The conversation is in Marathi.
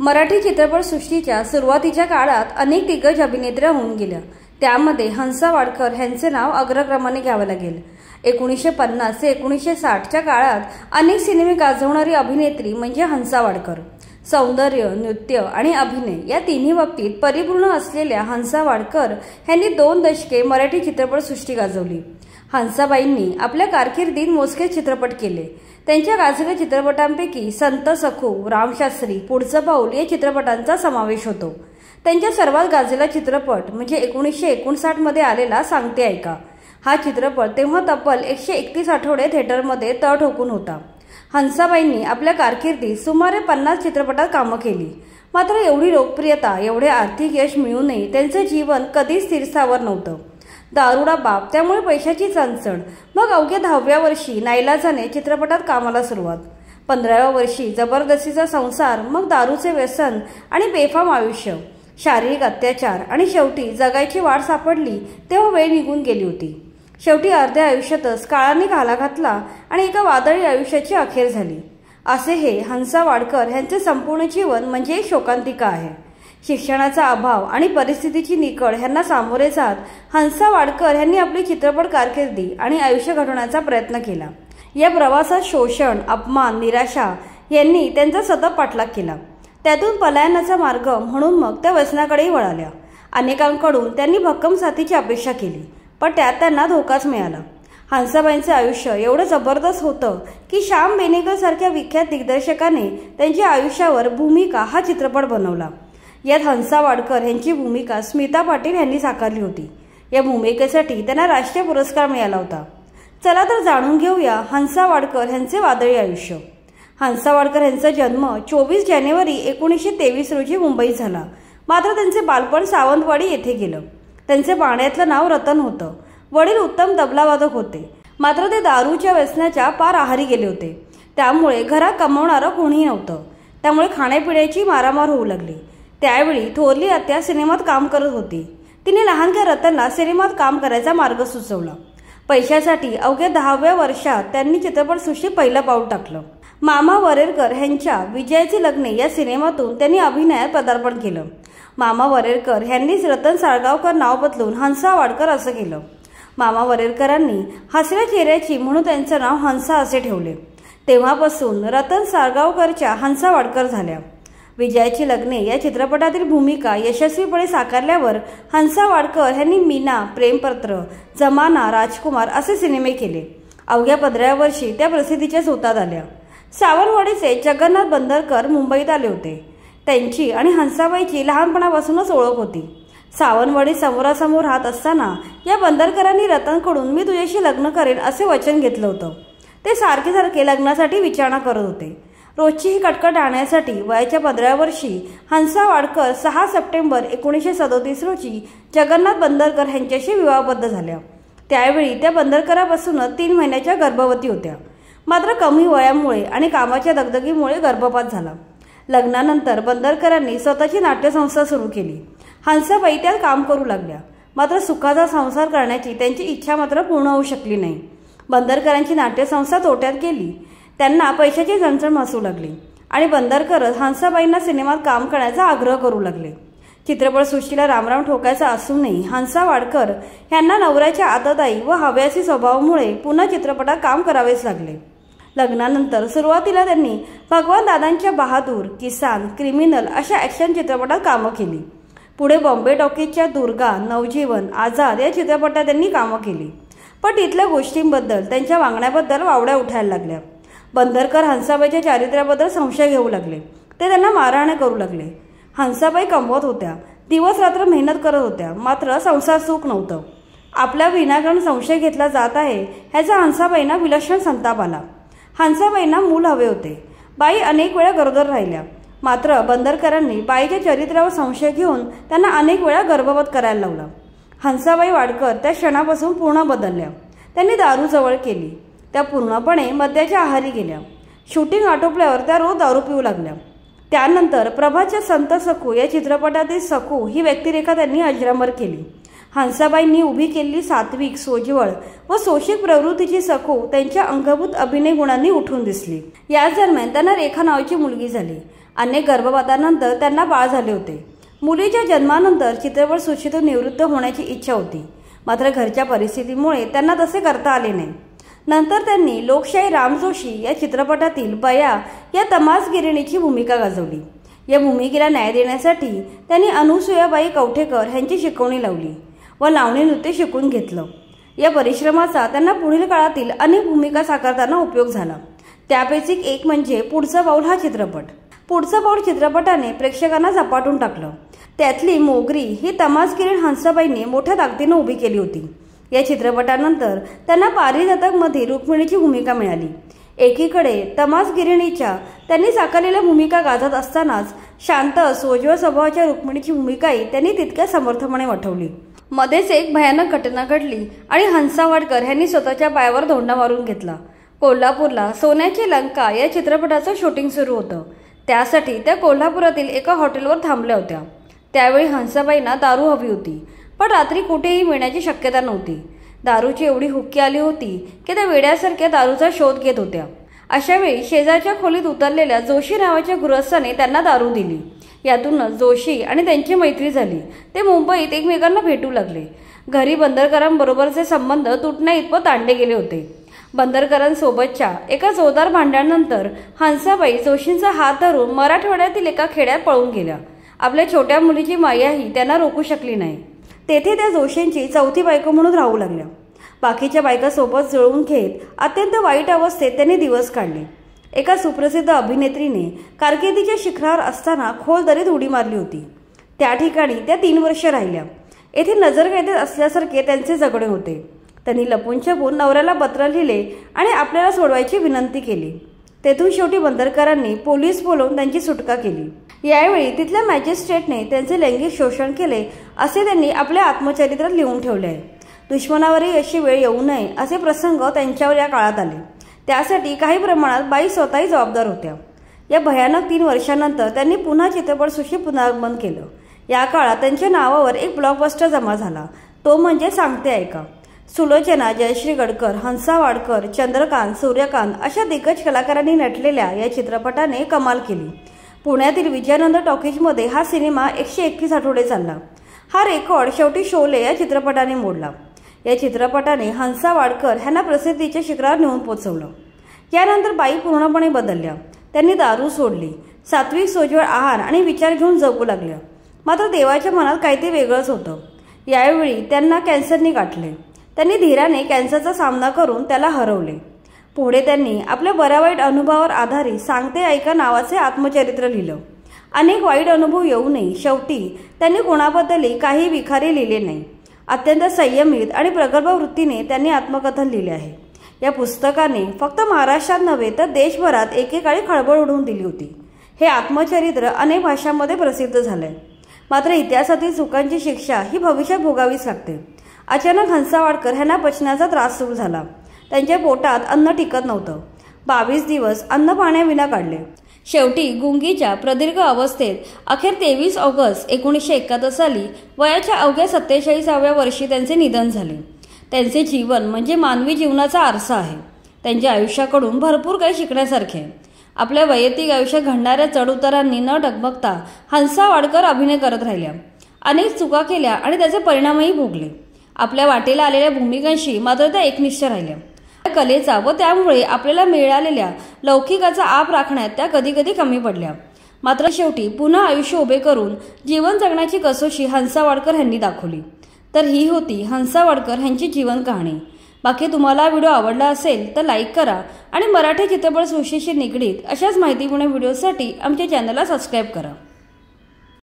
मराठी चित्रपटसृष्टीच्या सुरुवातीच्या काळात अनेक दिग्गज अभिनेत्र्या होऊन गेल्या। त्यामध्ये हंसा वाडकर यांचे नाव अग्रक्रमाने घ्यावे लागेल। 1950 ते 1960 च्या काळात अनेक सिनेमे गाजवणारी अभिनेत्री म्हणजे हंसा वाडकर। सौंदर्य, नृत्य आणि अभिनय या तिन्ही बाबतीत परिपूर्ण असलेल्या हंसा वाडकर यांनी 2 दशके मराठी चित्रपटसृष्टी गाजवली। हंसाबाईंनी आपल्या कारकिर्दीत मोजके चित्रपट केले। त्यांच्या गाजलेल्या चित्रपटांपैकी संत सखू, रामशास्त्री, पुढचं पाऊल या चित्रपटांचा समावेश होतो। त्यांच्या सर्वात गाजलेला चित्रपट म्हणजे 1959 मध्ये आलेला सांगते ऐका। हा चित्रपट तेव्हा तब्बल 131 आठवडे थिएटरमध्ये तळ ठोकून होता। हंसाबाईंनी आपल्या कारकिर्दीत सुमारे 50 चित्रपटात कामं केली। मात्र एवढी लोकप्रियता, एवढे आर्थिक यश मिळूनही त्यांचे जीवन कधीच स्थिरस्थावर नव्हतं। दारुडा बाप, त्यामुळे पैशाची चणचण। मग अवघ्या 10व्या वर्षी नाईलाजाने चित्रपटात कामाला सुरुवात। 15व्या वर्षी जबरदस्तीचा संसार, मग दारूचे व्यसन आणि बेफाम आयुष्य, शारीरिक अत्याचार आणि शेवटी जगायची वाट सापडली तेव्हा वेळ निघून गेली होती। शेवटी अर्ध्या आयुष्यातच काळाने घाला घातला आणि एका वादळी आयुष्याची अखेर झाली। असे हे हंसा वाडकर यांचे संपूर्ण जीवन म्हणजे एक शोकांतिका आहे। शिक्षणाचा अभाव आणि परिस्थितीची निकड यांना सामोरे जात हंसा वाडकर यांनी आपली चित्रपट कारकिर्दी आणि आयुष्य घडवण्याचा प्रयत्न केला। या प्रवासात शोषण, अपमान, निराशा यांनी त्यांचा सतत पाठलाग केला। त्यातून पलायनाचा मार्ग म्हणून मग त्या व्यसनाकडेही वळाल्या। अनेकांकडून त्यांनी भक्कम साथीची अपेक्षा केली, पण त्यात त्यांना धोकाच मिळाला। हंसाबाईंचे आयुष्य एवढं जबरदस्त होतं की श्याम बेनेगल सारख्या विख्यात दिग्दर्शकाने त्यांच्या आयुष्यावर भूमिका हा चित्रपट बनवला। यात हंसा वाडकर यांची भूमिका स्मिता पाटील यांनी साकारली होती। या भूमिकेसाठी त्यांना राष्ट्रीय पुरस्कार मिळाला होता। चला तर जाणून घेऊया हंसा वाडकर यांचे वादळी आयुष्य। हंसा वाडकर यांचा जन्म 24 जानेवारी 1923 रोजी मुंबईत झाला। मात्र त्यांचे बालपण सावंतवाडी येथे गेलं। त्यांचे पाण्यातलं नाव रतन होतं। वडील उत्तम तबलावादक होते, मात्र ते दारूच्या व्यसनाच्या पार आहारी गेले होते। त्यामुळे घरात कमावणारं कोणीही नव्हतं। त्यामुळे खाण्यापिण्याची मारामार होऊ लागली। त्यावेळी थोरली आत्या सिनेमात काम करत होती। तिने लहानग्या रतनला सिनेमात काम करायचा मार्ग सुचवला। पैशासाठी अवघ्या 10व्या वर्षात त्यांनी चित्रपटसृष्टीत पहिलं पाऊल टाकलं। मामा वरेरकर यांच्या विजयाचे लग्ने या सिनेमातून त्यांनी अभिनयात पदार्पण केलं। मामा वरेरकर यांनीच रतन साळगावकर नाव बदलून हंसा वाडकर असं केलं। मामा वरेरकरांनी हसऱ्या चेहऱ्याची म्हणून त्यांचं नाव हंसा असे ठेवले। तेव्हापासून रतन साळगावकरच्या हंसा वाडकर झाल्या। विजयाची लग्ने या चित्रपटातील भूमिका यशस्वीपणे साकारल्यावर हंसा वाडकर यांनी मीना, प्रेमपत्र, जमाना, राजकुमार असे सिनेमे केले। अवघ्या 15व्या वर्षी त्या प्रसिद्धीच्या झोतात आल्या। सावंतवाडीचे जगन्नाथ बंदरकर मुंबईत आले होते। त्यांची आणि हंसाबाईची लहानपणापासूनच ओळख होती। सावंतवाडी समोरासमोर राहत असताना या बंदरकरांनी रतनकडून मी तुझ्याशी लग्न करेन असे वचन घेतलं होतं। ते सारखे सारखे लग्नासाठी विचारणा करत होते। रोजची ही कटकट आणण्यासाठी वयाच्या 15व्या वर्षी हंसा वाडकर 6 सप्टेंबर 1937 रोजी जगन्नाथ बंदरकर यांच्याशी विवाहबद्ध झाल्या। त्यावेळी त्या बंदरकरापासूनच 3 महिन्याच्या गर्भवती होत्या। मात्र कमी वयामुळे आणि कामाच्या दगदगीमुळे गर्भपात झाला। लग्नानंतर बंदरकरांनी स्वतःची नाट्यसंस्था सुरू केली। हंसाबाई त्यात काम करू लागल्या। मात्र सुखाचा संसार करण्याची त्यांची इच्छा मात्र पूर्ण होऊ शकली नाही। बंदरकरांची नाट्यसंस्था तोट्यात गेली। त्यांना पैशाची चणचण भासू लागली आणि बंदरकरच हंसाबाईंना सिनेमात काम करण्याचा आग्रह करू लागले। चित्रपटसृष्टीला रामराम ठोकायचा असूनही हंसा वाडकर यांना नवऱ्याच्या आतताई व हव्यासी स्वभावामुळे पुन्हा चित्रपटात काम करावेच लागले। लग्नानंतर सुरुवातीला त्यांनी भगवान दादांच्या बहादूर, किसान, क्रिमिनल अशा ॲक्शन चित्रपटात कामं केली। पुढे बॉम्बे टॉकीजच्या दुर्गा, नवजीवन, आझाद या चित्रपटात त्यांनी कामं केली। पण तिथल्या गोष्टींबद्दल, त्यांच्या वागण्याबद्दल वावड्या उठायला लागल्या। बंदरकर हंसाबाईच्या चारित्र्याबद्दल संशय घेऊ लागले। ते त्यांना मारहाण करू लागले। हंसाबाई कमवत होत्या, दिवस रात्र मेहनत करत होत्या, मात्र संसार सुख नव्हतं। आपल्या विनाकारण संशय घेतला जात आहे ह्याचा हंसाबाईंना विलक्षण संताप आला। हंसाबाईंना मूल हवे होते। बाई अनेक वेळा गरोदर राहिल्या। मात्र बंदरकरांनी बाईच्या चरित्रावर संशय घेऊन त्यांना अनेक वेळा गर्भपात करायला लावला। हंसाबाई वाडकर त्या क्षणापासून पूर्ण बदलल्या। त्यांनी दारू जवळ केली। त्या पूर्णपणे मद्याच्या आहारी गेल्या। शूटिंग आटोपल्यावर त्या रोज दारू पिऊ लागल्या। त्यानंतर प्रभाच्या संत सखू या चित्रपटातील सखू ही व्यक्तिरेखा त्यांनी अजरामर केली। हंसाबाईंनी उभी केलेली सात्विक, सोज्वळ व सोशिक प्रवृत्तीची सखू त्यांच्या अंगभूत अभिनय गुणांनी उठून दिसली। याच दरम्यान त्यांना रेखा नावाची मुलगी झाली अनेक गर्भपातानंतर त्यांना बाळ झाले होते। मुलीच्या जन्मानंतर चित्रपटसृष्टीतून निवृत्त होण्याची इच्छा होती, मात्र घरच्या परिस्थितीमुळे त्यांना तसे करता आले नाही। नंतर त्यांनी लोकशाही राम जोशी या चित्रपटातील बया या तमासगिरणीची भूमिका गाजवली। या भूमिकेला न्याय देण्यासाठी त्यांनी अनुसूयाबाई कवठेकर यांची शिकवणी लावली व लावणी नृत्य शिकून घेतलं। या परिश्रमाचा त्यांना पुढील काळातील अनेक भूमिका साकारताना उपयोग झाला। त्यापैकी एक म्हणजे पुढचं पाऊल हा चित्रपट। पुढचं पाऊल चित्रपटाने प्रेक्षकांना झपाटून टाकलं। त्यातली मोगरी ही तमासगिरीण हंसाबाईंनी मोठ्या ताकदीने उभी केली होती। या चित्रपटानंतर त्यांना पारिजातकमध्ये रुक्मिणीची भूमिका मिळाली। एकीकडे तमासगिरणीच्या त्यांनी साकारलेल्या भूमिका गाजत असतानाच शांत सोज्वळ स्वभावाच्या रुक्मिणीची भूमिकाही त्यांनी तितक्या समर्थपणे वठवली। मध्येच एक भयानक घटना घडली आणि हंसा वाडकर यांनी स्वतःच्या पायावर धोंडा मारून घेतला। कोल्हापूरला सोन्याची लंका या चित्रपटाचं शूटिंग सुरू होतं। त्यासाठी त्या कोल्हापुरातील एका हॉटेलवर थांबल्या होत्या। त्यावेळी हंसाबाईंना दारू हवी होती, पण रात्री कुठेही मिळण्याची शक्यता नव्हती। दारूची एवढी हुक्की आली होती की त्या वेड्यासारख्या दारूचा शोध घेत होत्या। अशा वेळी शेजारच्या खोलीत उतरलेल्या जोशी नावाच्या गृहस्थाने त्यांना दारू दिली। यातूनच जोशी आणि त्यांची मैत्री झाली। ते मुंबईत एकमेकांना भेटू लागले। घरी बंदरकरांबरोबरचे संबंध तुटण्या इतपत ताणले गेले होते। बंदरकरांसोबतच्या एका जोरदार भांडणानंतर हंसाबाई जोशींचा हात धरून मराठवाड्यातील एका खेड्यात पळून गेल्या। आपल्या छोट्या मुलीची मायाही त्यांना रोखू शकली नाही। तेथे त्या जोशींची चौथी बायको म्हणून राहू लागल्या। बाकीच्या बायकांसोबत जुळवून घेत अत्यंत वाईट अवस्थेत त्यांनी दिवस काढले। एका सुप्रसिद्ध अभिनेत्रीने कारकिर्दीच्या शिखरावर असताना खोल दरीत उडी मारली होती। त्या ठिकाणी त्या 3 वर्षे राहिल्या। येथे नजरकैदेत असल्यासारखे त्यांचे जगणे होते। त्यांनी लपून छपून नवऱ्याला पत्र लिहिले आणि आपल्याला सोडवायची विनंती केली। तेथून शेवटी बंदरकरांनी पोलीस बोलवून त्यांची सुटका केली। यावेळी तिथल्या मॅजिस्ट्रेटने त्यांचे लैंगिक शोषण केले असे त्यांनी आपल्या आत्मचरित्रात लिहून ठेवले आहे। दुश्मनावरही अशी वेळ येऊ नये असे प्रसंग त्यांच्यावर या काळात आले। त्यासाठी काही प्रमाणात बाई स्वतःही जबाबदार होत्या। या भयानक 3 वर्षांनंतर त्यांनी पुन्हा चित्रपटसृष्टीत पुनरागमन केलं। या काळात त्यांच्या नावावर एक ब्लॉकबस्टर जमा झाला, तो म्हणजे सांगते ऐका। सुलोचना, जयश्री गडकर, हंसा वाडकर, चंद्रकांत, सूर्यकांत अशा दिग्गज कलाकारांनी नटलेल्या या चित्रपटाने कमाल केली। पुण्यातील विजयानंद टॉकीजमध्ये हा सिनेमा 131 आठवडे चालला। हा रेकॉर्ड शेवटी शोले या चित्रपटाने मोडला। या चित्रपटाने हंसा वाडकर यांना प्रसिद्धीच्या शिखरावर नेऊन पोहोचवलं। यानंतर बाई पूर्णपणे बदलल्या। त्यांनी दारू सोडली, सात्विक सोज्वळ आहार आणि विचार घेऊन जगू लागल्या। मात्र देवाच्या मनात काहीतरी वेगळंच होतं। यावेळी त्यांना कॅन्सरने गाठले। त्यांनी धीराने कॅन्सरचा सामना करून त्याला हरवले। पुढे त्यांनी आपल्या बऱ्या वाईट अनुभवावर आधारित सांगते ऐका नावाचे आत्मचरित्र लिहिलं। अनेक वाईट अनुभव येऊनही शेवटी त्यांनी कोणाबद्दलही काही विखारी लिहिले नाही। अत्यंत संयमित आणि प्रगल्भ वृत्तीने त्यांनी आत्मकथन लिहिले आहे। या पुस्तकाने फक्त महाराष्ट्रात नव्हे तर देशभरात एकेकाळी खळबळ उडवून दिली होती। हे आत्मचरित्र अनेक भाषांमध्ये प्रसिद्ध झाले। मात्र इतिहासातील चुकांची शिक्षा ही भविष्यात भोगावीच लागते। अचानक हंसा वाडकर यांना पचनाचा त्रास सुरू झाला। त्यांच्या पोटात अन्न टिकत नव्हतं। 22 दिवस अन्न पाण्याविना काढले। शेवटी गुंगीच्या प्रदीर्घ अवस्थेत अखेर 23 ऑगस्ट 1971 साली वयाच्या अवघ्या 47व्या वर्षी त्यांचे निधन झाले। त्यांचे जीवन म्हणजे मानवी जीवनाचा आरसा आहे। त्यांच्या आयुष्याकडून भरपूर काही शिकण्यासारखे आहे। आपल्या वैयक्तिक आयुष्यात घडणाऱ्या चढउतारांनी न डगमगता हंसा वाडकर अभिनय करत राहिल्या। अनेक चुका केल्या आणि त्याचे परिणामही भोगले। आपल्या वाटेला आलेल्या भूमिकांशी मात्र त्या एकनिष्ठ राहिल्या। कलेचा व त्यामुळे आपल्याला मिळालेल्या लौकिकाचा आप राखण्यात त्या कधी कधी कमी पडल्या। मात्र शेवटी पुन्हा आयुष्य उभे करून जीवन जगण्याची कसोशी हंसा वाडकर यांनी दाखवली। तर ही होती हंसा वाडकर यांची जीवन कहाणी। बाकी तुम्हाला व्हिडिओ आवडला असेल तर लाईक करा आणि मराठी चित्रपटसृष्टीशी निगडीत अशाच माहितीपूर्ण व्हिडिओसाठी आमच्या चॅनलला सबस्क्राईब करा।